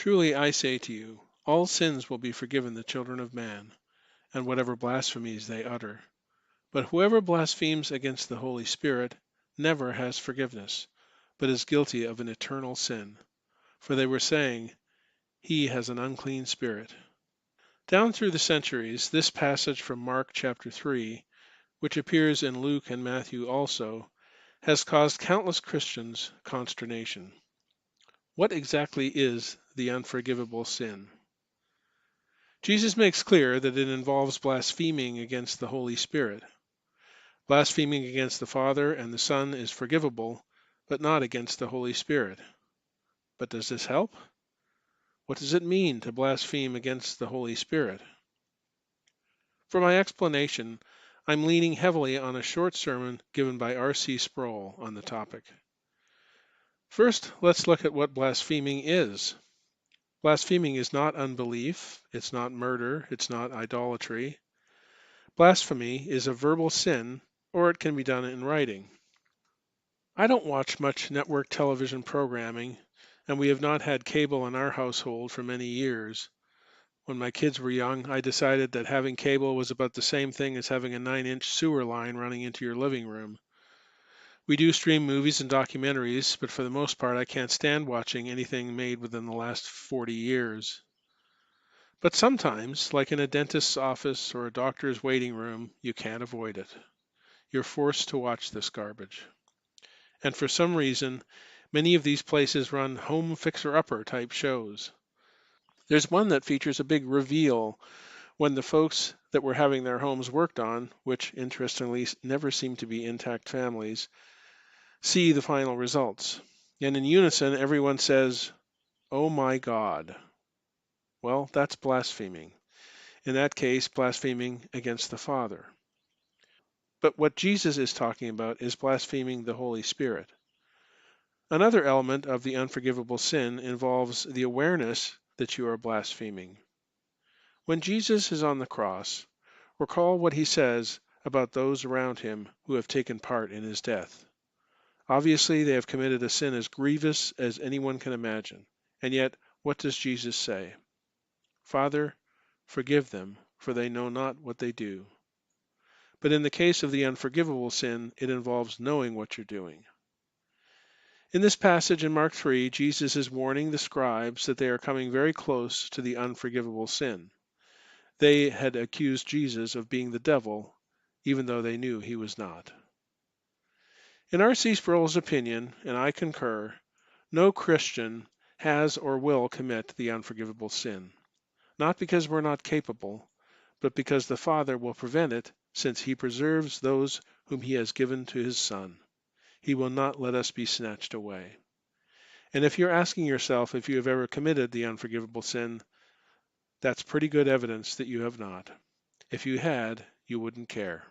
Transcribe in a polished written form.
Truly I say to you, all sins will be forgiven the children of man, and whatever blasphemies they utter. But whoever blasphemes against the Holy Spirit never has forgiveness, but is guilty of an eternal sin. For they were saying, he has an unclean spirit. Down through the centuries, this passage from Mark chapter 3, which appears in Luke and Matthew also, has caused countless Christians consternation. What exactly is the unforgivable sin? Jesus makes clear that it involves blaspheming against the Holy Spirit. Blaspheming against the Father and the Son is forgivable, but not against the Holy Spirit. But does this help? What does it mean to blaspheme against the Holy Spirit? For my explanation, I'm leaning heavily on a short sermon given by R.C. Sproul on the topic. First, let's look at what blaspheming is. Blaspheming is not unbelief, it's not murder, it's not idolatry. Blasphemy is a verbal sin, or it can be done in writing. I don't watch much network television programming, and we have not had cable in our household for many years. When my kids were young, I decided that having cable was about the same thing as having a 9-inch sewer line running into your living room. We do stream movies and documentaries, but for the most part, I can't stand watching anything made within the last 40 years. But sometimes, like in a dentist's office or a doctor's waiting room, you can't avoid it. You're forced to watch this garbage. And for some reason, many of these places run home fixer-upper type shows. There's one that features a big reveal when the folks that were having their homes worked on, which interestingly never seem to be intact families, see the final results. And in unison, everyone says, "Oh my God." Well, that's blaspheming. In that case, blaspheming against the Father. But what Jesus is talking about is blaspheming the Holy Spirit. Another element of the unforgivable sin involves the awareness that you are blaspheming. When Jesus is on the cross, recall what he says about those around him who have taken part in his death. Obviously, they have committed a sin as grievous as anyone can imagine. And yet, what does Jesus say? "Father, forgive them, for they know not what they do." But in the case of the unforgivable sin, it involves knowing what you're doing. In this passage in Mark 3, Jesus is warning the scribes that they are coming very close to the unforgivable sin. They had accused Jesus of being the devil, even though they knew he was not. In R.C. Sproul's opinion, and I concur, no Christian has or will commit the unforgivable sin, not because we're not capable, but because the Father will prevent it, since he preserves those whom he has given to his Son. He will not let us be snatched away. And if you're asking yourself if you have ever committed the unforgivable sin, that's pretty good evidence that you have not. If you had, you wouldn't care.